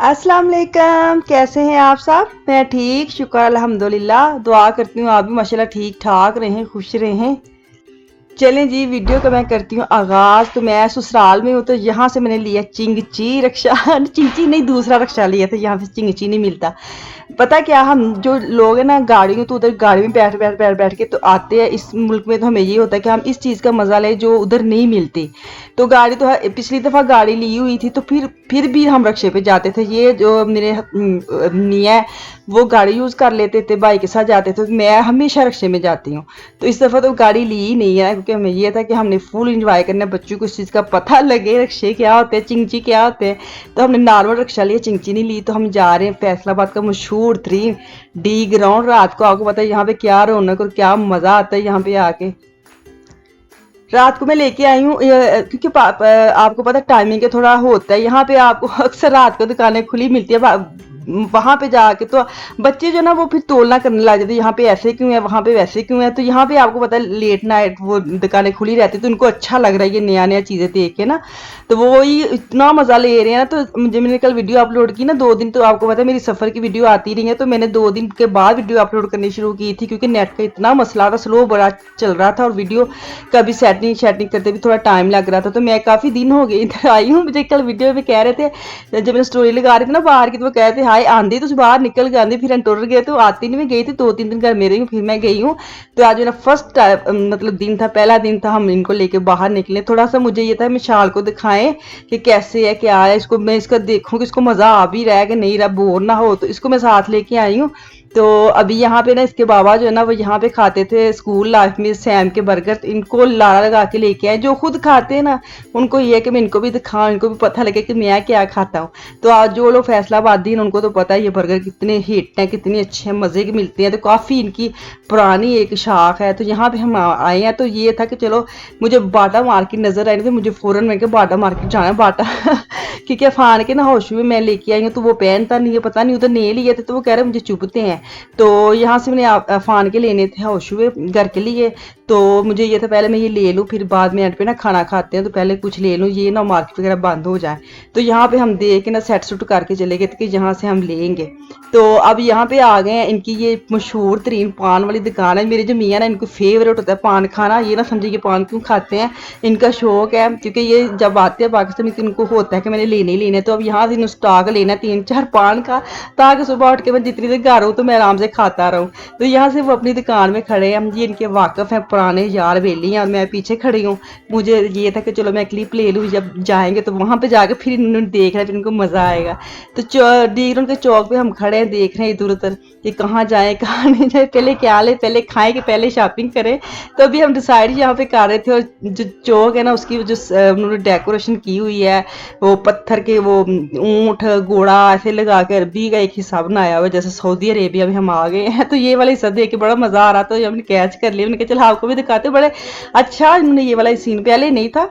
अस्सलाम वालेकुम, कैसे हैं आप सब। मैं ठीक, शुक्र अल्हम्दुलिल्लाह। दुआ करती हूँ आप भी माशाल्लाह ठीक ठाक रहें, खुश रहें। चलें जी, वीडियो का मैं करती हूँ आगाज़। तो मैं ससुराल में हूँ, तो यहाँ से मैंने लिया चिंगची रक्षा चिंची नहीं, दूसरा रक्षा लिया था। यहाँ पे चिंगची नहीं मिलता। पता क्या, हम जो लोग हैं ना गाड़ियों, तो उधर गाड़ी में बैठ बैठ बैठ बैठ के तो आते हैं। इस मुल्क में तो हमें ये होता है कि हम इस चीज़ का मज़ा लें जो उधर नहीं मिलती। तो गाड़ी तो पिछली दफ़ा गाड़ी ली हुई थी, तो फिर भी हम रक्शे पे जाते थे। ये जो मेरे मियाँ है, वो गाड़ी यूज़ कर लेते थे, भाई के साथ जाते थे। मैं हमेशा रक्शे में जाती हूँ। तो इस दफ़ा तो गाड़ी ली ही नहीं है, क्योंकि हमें ये था कि हमने फुल इंजॉय करना है। बच्चों को इस चीज़ का पता लगे रक्शे क्या होते हैं, चिंची क्या होते हैं। तो हमने नॉर्मल रक्शा लिया, चिंची नहीं ली। तो हम जा रहे हैं फैसलाबाद का मशहूर तरीन डी ग्राउंड। रात को आपको पता है यहाँ पे क्या रौनक और क्या मज़ा आता है यहाँ पे आके। रात को मैं लेके आई हूँ, क्योंकि आपको पता टाइमिंग का थोड़ा होता है। यहाँ पे आपको अक्सर रात को दुकानें खुली मिलती है। वहां पे जाके तो बच्चे जो ना वो फिर तोलना करने लग जाते हैं, यहाँ पे ऐसे क्यों है, वहां पे वैसे क्यों है। तो यहाँ पे आपको पता है लेट नाइट वो दुकानें खुली रहती है, तो उनको अच्छा लग रहा है ये नया नया चीजें देख के ना। तो वो ही इतना मजा ले रहे हैं ना। तो मुझे, मैंने कल वीडियो अपलोड की ना 2 दिन, तो आपको पता है मेरी सफर की वीडियो आती रही है। तो मैंने 2 दिन के बाद वीडियो अपलोड करनी शुरू की थी, क्योंकि नेट का इतना मसला था, स्लो बड़ा चल रहा था, और वीडियो का भी सेटिंग शेटिंग करते भी थोड़ा टाइम लग रहा था। तो मैं काफ़ी दिन हो गए इधर आई हूँ। मुझे कल वीडियो में कह रहे थे, जब मैं स्टोरी लगा रही थी ना बाहर की, तो वो कह रहे थे हाय आंधी तो बाहर निकल के आंधी, फिर टुर गए। तो आती नहीं, मैं गई थी 2-3 दिन घर मेरे हूँ, फिर मैं गई हूँ। तो आज मेरा फर्स्ट मतलब दिन था, पहला दिन था, हम इनको लेके बाहर निकले। थोड़ा सा मुझे ये था मैं शाल को दिखाएं कि कैसे है क्या है, इसको मैं इसका देखूँ कि इसको मज़ा आ भी रहा है कि नहीं रहा, बोर ना हो। तो इसको मैं साथ लेके आई हूँ। तो अभी यहाँ पे ना इसके बाबा जो है ना, वो यहाँ पे खाते थे स्कूल लाइफ में सैम के बर्गर। तो इनको लारा लगा के लेके आए। जो खुद खाते हैं ना, उनको ये है कि मैं इनको भी दिखाऊं, इनको भी पता लगे कि मैं क्या खाता हूँ। तो आज जो लोग फैसलाबादी हैं उनको तो पता है ये बर्गर कितने हिट हैं, कितने अच्छे मज़े के मिलते हैं। तो काफ़ी इनकी पुरानी एक शाख है। तो यहाँ पे हम आए हैं। तो ये था कि चलो, मुझे बाटा मार्केट नज़र आई थी, मुझे फ़ौरन मैं बाटा मार्केट जाना है। बाटा क्योंकि अफान के ना होशू में मैं लेके आई हूँ, तो वो पहनता नहीं है, पता नहीं उधर नहीं लिए थे, तो वो कह रहे मुझे चुभते हैं। तो यहाँ से मैंने अफान के लेने थे होशुए घर के लिए। तो मुझे ये था पहले मैं ये ले लूँ, फिर बाद में एंड पे ना खाना खाते हैं, तो पहले कुछ ले लूँ, ये ना मार्केट वगैरह बंद हो जाए। तो यहाँ पे हम देख के ना सेट सुट करके चले गए थे कि यहाँ से हम लेंगे। तो अब यहाँ पे आ गए हैं। इनकी ये मशहूर तरीन पान वाली दुकान है। मेरे जो मियाँ ना, इनको फेवरेट होता है पान खाना। ये ना समझिए कि पान क्यों खाते हैं, इनका शौक है। क्योंकि ये जब आते हैं पाकिस्तान में, तो इनको होता है कि मैंने लेने ही लेने। तो अब यहाँ से स्टॉक लेना है 3-4 पान का, ताकि सुबह उठ के मैं जितनी देर घर हूँ तो मैं आराम से खाता रहूँ। तो यहाँ से वो अपनी दुकान में खड़े हैं। ये इनके वाकफ़ हैं, पुराने यार बेली हैं, और मैं पीछे खड़ी हूँ। मुझे ये था कि चलो मैं क्लिप ले लूँ, जब जाएंगे तो वहाँ पे जाके फिर इन्होंने देखना है, फिर इनको मज़ा आएगा। तो डीगरन के चौक पे हम खड़े हैं, देख रहे हैं इधर उधर कि कहाँ जाएँ कहाँ नहीं जाए, पहले क्या ले, पहले खाएँ कि पहले शॉपिंग करें। तो अभी हम डिसाइड यहाँ पे कर रहे थे। और जो चौक है ना, उसकी जो उन्होंने डेकोरेशन की हुई है, वो पत्थर के वो ऊँट घोड़ा ऐसे लगा के अरबी का एक हिस्सा बनाया हुआ है, जैसे सऊदी अरेबिया में हम आ गए हैं। तो ये वाला हिस्सा देख के बड़ा मज़ा आ रहा था। हमने कैच कर लिया, उन्होंने कहा चल आपको भी दिखाते। बड़े अच्छा इन्होंने ये वाला सीन पहले नहीं था,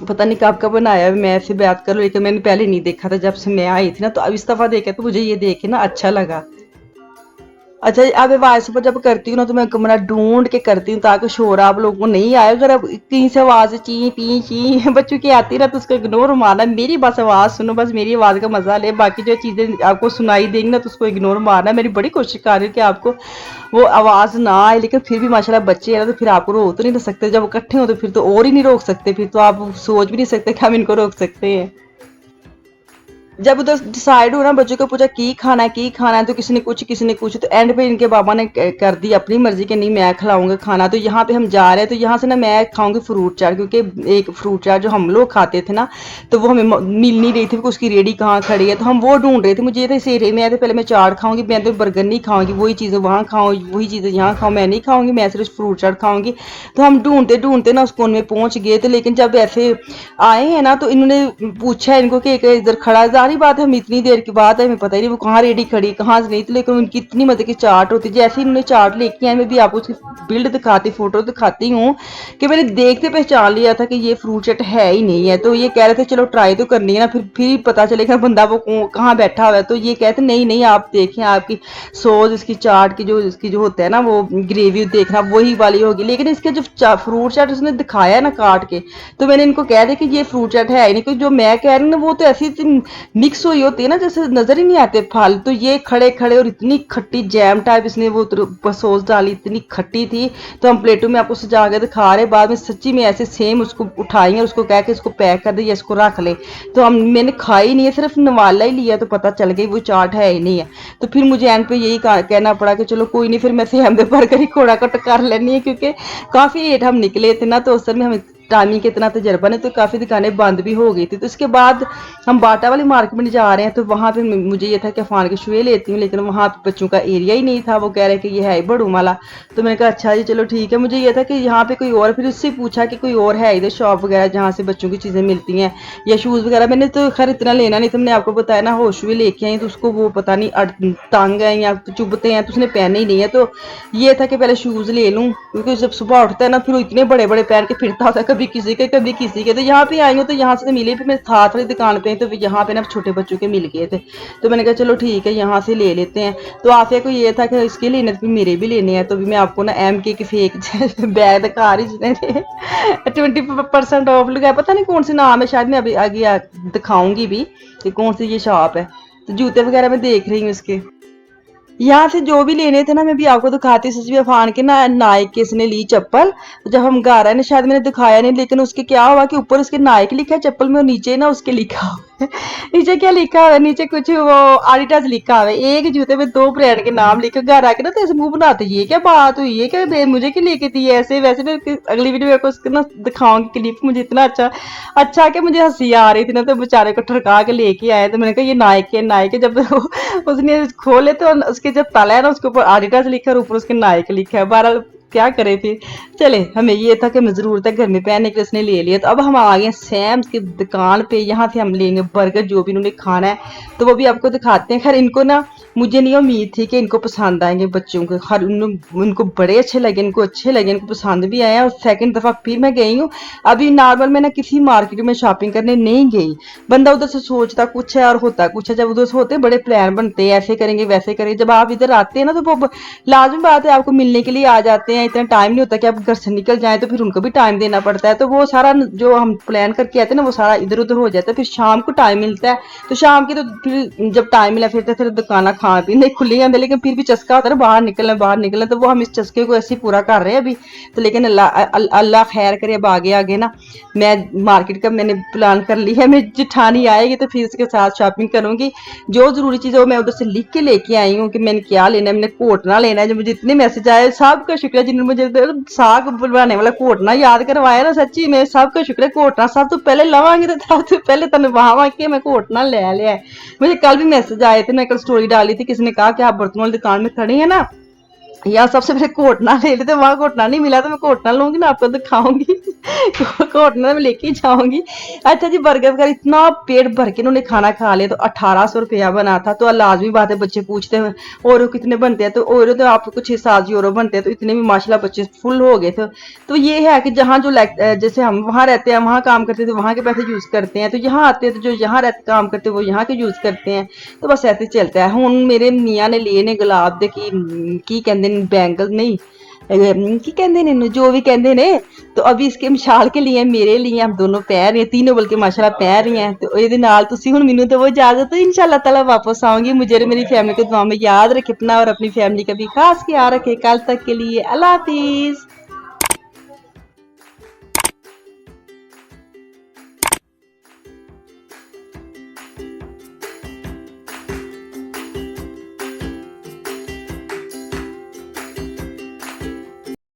पता नहीं कब का बनाया। मैं ऐसे बात कर, लेकिन मैंने पहले नहीं देखा था जब से मैं आई थी ना। तो अब इस दफ़ा देखा तो मुझे ये देख के ना अच्छा लगा। अच्छा, अब वॉइस ओवर जब करती हूँ ना, तो मैं कमरा ढूंढ के करती हूँ, ताकि शोर आप लोगों को नहीं आए। अगर अब कहीं से आवाज़ ची पी ची बच्चों की आती ना, तो उसको इग्नोर मारना। मेरी बस आवाज़ सुनो, बस मेरी आवाज़ का मजा ले। बाकी जो चीज़ें आपको सुनाई देंगी ना, तो उसको इग्नोर मारना। मेरी बड़ी कोशिश कर रही हूँ कि आपको वो आवाज़ ना आए, लेकिन फिर भी माशाल्लाह बच्चे हैं ना, तो फिर आपको रोक तो नहीं सकते। जब इकट्ठे हो तो फिर तो और ही नहीं रोक सकते, फिर तो आप सोच भी नहीं सकते कि हम इनको रोक सकते हैं। जब उधर डिसाइड हो ना, बच्चों को पूछा की खाना है, तो किसी ने कुछ किसी ने कुछ। तो एंड पे इनके बाबा ने कर दी अपनी मर्जी के, नहीं मैं खिलाऊंगा खाना। तो यहाँ पे हम जा रहे हैं। तो यहाँ से ना मैं खाऊंगी फ्रूट चाट, क्योंकि एक फ्रूट चाट जो हम लोग खाते थे ना, तो वो हमें मिल नहीं रही थी, उसकी रेडी कहाँ खड़ी है। तो हम वो ढूंढ रहे थे। मुझे ये था इसे मैं तो पहले मैं चाट खाऊंगी, मैं तो बर्गर नहीं खाऊंगी, वही चीज़ें वहाँ खाऊँ, वही चीज़ें यहाँ खाऊँ, मैं नहीं खाऊंगी, मैं सिर्फ फ्रूट चाट खाऊंगी। तो हम ढूंढते ढूंढते ना उस कोन में पहुँच गए। तो लेकिन जब ऐसे आए हैं ना, तो इन्होंने पूछा इनको कि इधर खड़ा, जारी बात है हम इतनी देर की बात है, हमें पता ही नहीं वो कहाँ रेडी खड़ी कहाँ से नहीं। तो लेकिन उनकी इतनी मजे की चाट होती, जैसे ही उन्होंने चाट लेके आए, मैं भी आपको उसकी बिल्ड दिखाती, फोटो दिखाती हूँ, कि मैंने देखते पहचान लिया था कि ये फ्रूट चाट है ही नहीं है। तो ये कह रहे थे चलो ट्राई तो करनी है ना, फिर पता चलेगा बंदा वो कहाँ बैठा हुआ है। तो ये कहते नहीं नहीं आप देखें, आपकी सॉस इसकी चाट की जो इसकी जो होता है ना, वो ग्रेवी देखना वही वाली होगी। लेकिन इसके जो फ्रूट चाट उसने दिखाया है ना काट के, तो मैंने इनको कह दिया कि ये फ्रूट चाट है ही नहीं, क्योंकि जो मैं कह रही हूँ ना, वो तो ऐसी मिक्स हुई होती है ना, जैसे नजर ही नहीं आते फल। तो ये खड़े खड़े और इतनी खट्टी जैम टाइप इसने वो सॉस डाली, इतनी खट्टी थी। तो हम प्लेटों में आपको सजा के दिखा रहे, बाद में सच्ची में ऐसे सेम उसको उठाई और उसको कह के इसको पैक कर दे या इसको रख ले। तो मैंने खाई नहीं है, सिर्फ नवाला ही लिया तो पता चल गई वो चाट है ही नहीं है। तो फिर मुझे एंड पे यही कहना पड़ा कि चलो कोई नहीं, फिर मैं सेम दे भर कर ही कोड़ा कट कर लेनी है, क्योंकि काफ़ी लेट हम निकले थे ना, तो उस समय हमें टाइमिंग का इतना तजर्बा नहीं, तो काफ़ी दुकानें बंद भी हो गई थी। तो इसके बाद हम बाटा वाली मार्केट में जा रहे हैं, तो वहाँ पे मुझे ये था कि अफान के शुए लेती हूँ, लेकिन वहाँ पे बच्चों का एरिया ही नहीं था। वो कह रहे कि ये है ही बड़ू वाला। तो मैंने कहा अच्छा जी चलो ठीक है। मुझे ये था कि यहाँ पे कोई और, फिर उससे पूछा कि कोई और है इधर शॉप वगैरह जहाँ से बच्चों की चीज़ें मिलती हैं या शूज़ वगैरह। मैंने तो खैर इतना लेना नहीं था, मैंने आपको बताया ना होश हुए लेके आई, तो उसको वो पता नहीं तंग है या चुभते हैं, तो उसने पहने ही नहीं है। तो ये था कि पहले शूज़ ले लूँ, क्योंकि जब सुबह उठता है ना फिर वो इतने बड़े बड़े पहन के फिरता होता है, कभी किसी के कभी किसी के। तो यहाँ पे आई हूँ तो यहाँ से तो मिले, फिर मैं साथ वाली दुकान पे तो यहाँ पे ना छोटे बच्चों के मिल गए थे। तो मैंने कहा चलो ठीक है यहाँ से ले लेते हैं। तो आफिया को ये था कि इसके लेने तो मेरे भी लेने हैं। तो भी मैं आपको ना MK की फेक बैग दिखा रही, जिसने 20% ऑफ लगाया, पता नहीं कौन सी नाम है, शायद मैं अभी आगे दिखाऊंगी भी कि कौन सी ये शॉप है। तो जूते वगैरह मैं देख रही हूँ इसके। यहाँ से जो भी लेने थे ना मैं भी आपको दिखाती हूँ। सच अफान के ना नाइक के इसने ली चप्पल। तो जब हम घर आए ना, शायद मैंने दिखाया नहीं, लेकिन उसके क्या हुआ कि ऊपर उसके नाइक लिखा है चप्पल में और नीचे ना उसके लिखा हुआ है नीचे क्या लिखा हुआ है, नीचे कुछ वो आडिडास लिखा हुआ है। एक जूते में 2 ब्रांड के नाम लिखे। घर आके ना तो ऐसे मुंह बनाते, ये क्या बात हुई, ये क्या मुझे क्या लेके दी ऐसे वैसे। मैं अगली वीडियो में आपको उसके ना दिखाऊंगी क्लिप। मुझे इतना अच्छा अच्छा कि मुझे हंसी आ रही थी ना, तो बेचारे को ठड़का के लेके आए। तो मैंने कहा ये नाइक है, नाइक है। जब उसने खोले तो उसके जब ताला है ना, उसके ऊपर आडिडास लिखा है और ऊपर उसके नाइक लिखा है। बहरहाल क्या करे फिर, चले। हमें ये था कि मैं जरूरत है घर में पहनने के लिए, उसने ले लिया। तो अब हम आ गए सैम्स की दुकान पे। यहाँ से हम लेंगे बर्गर, जो भी उन्होंने खाना है तो वो भी आपको दिखाते हैं। खैर इनको ना मुझे नहीं उम्मीद थी कि इनको पसंद आएंगे बच्चों को। हर उनको बड़े अच्छे लगे, इनको अच्छे लगे, इनको पसंद भी आया। और सेकंड दफ़ा फिर मैं गई हूँ। अभी नॉर्मल मैं ना किसी मार्केट में शॉपिंग करने नहीं गई। बंदा उधर से सोचता कुछ है और होता कुछ है। जब उधर से होते बड़े प्लान बनते हैं, ऐसे करेंगे वैसे करेंगे। जब आप इधर आते हैं ना तो वो लाजमी बात है आपको मिलने के लिए आ जाते हैं। इतना टाइम नहीं होता कि आप घर से निकल जाएं, तो फिर उनको भी टाइम देना पड़ता है। तो वो सारा जो हम प्लान करके आते हैं ना वो सारा इधर उधर हो जाता है। फिर शाम को टाइम मिलता है, तो शाम की तो फिर जब टाइम मिला फिर दुकाना खा पी नहीं खुली जाते, लेकिन फिर भी चस्का होता है ना बाहर निकलना। तो वो हम इस चस्के को ऐसे पूरा कर रहे हैं अभी। तो लेकिन अल्लाह खैर करे, अब आगे आगे ना मैं मार्केट का मैंने प्लान कर ली है। मैं जिठानी आएगी तो फिर उसके साथ शॉपिंग करूंगी। जो जरूरी चीज़ है वो मैं उधर से लिख के लेके आई हूँ कि मैंने क्या लेना है। मैंने कोटना लेना है। जो मुझे इतने मैसेज आए, सबका शुक्रिया जिन्होंने मुझे साग बनाने वाला कोटना याद करवाया ना, सच्ची में सबका शुक्रिया। कोटना सब तो पहले लवांगी तो सब तो पहले तनवावा के मैं कोटना ले लिया। मुझे कल भी मैसेज आए थे, मैं कल स्टोरी डाली थी, किसी ने कहा कि आप बर्तनों वाली दुकान में खड़ी है ना, या सबसे पहले कोटना ले लेते। वहां कोटना नहीं मिला तो मैं कोटना लूंगी ना, आपको दिखाऊंगी कोटना में लेके ही जाऊंगी। अच्छा जी, बर्गर वगैरह इतना पेट भर के उन्होंने खाना खा लिया। तो 1800 रुपया बना था। तो लाजमी बात है, बच्चे पूछते हैं और कितने बनते हैं, तो और तो आपको 6-7 यूरो बनते हैं। तो इतने में माशाल्लाह बच्चे फुल हो गए थे। तो ये है कि जहाँ जो जैसे हम वहाँ रहते हैं, वहाँ काम करते हैं तो वहाँ के पैसे यूज करते हैं। तो यहाँ आते हैं तो जो यहाँ रहते काम करते हैं वो यहाँ के यूज करते हैं। तो बस ऐसे चलता है। हूँ मेरे मियाँ ने लिए ने गुलाब दे की कहते बैंगल नहीं की कहते ने, जो भी कहते ने। तो अभी इसके मिसाल के लिए मेरे लिए हम दोनों पैर हैं, तीनों बल्कि माशाल्लाह पैर ही हैं। तो ये नाल तुसी हुण मैनूं तो वो इजाजत है, इंशाल्लाह ताला वापस आऊंगी। मुझे और मेरी फैमिली को दुआ में याद रखे अपना और अपनी फैमिली का भी खास ख्याल रखे। कल तक के लिए अल्लाह हाफिज।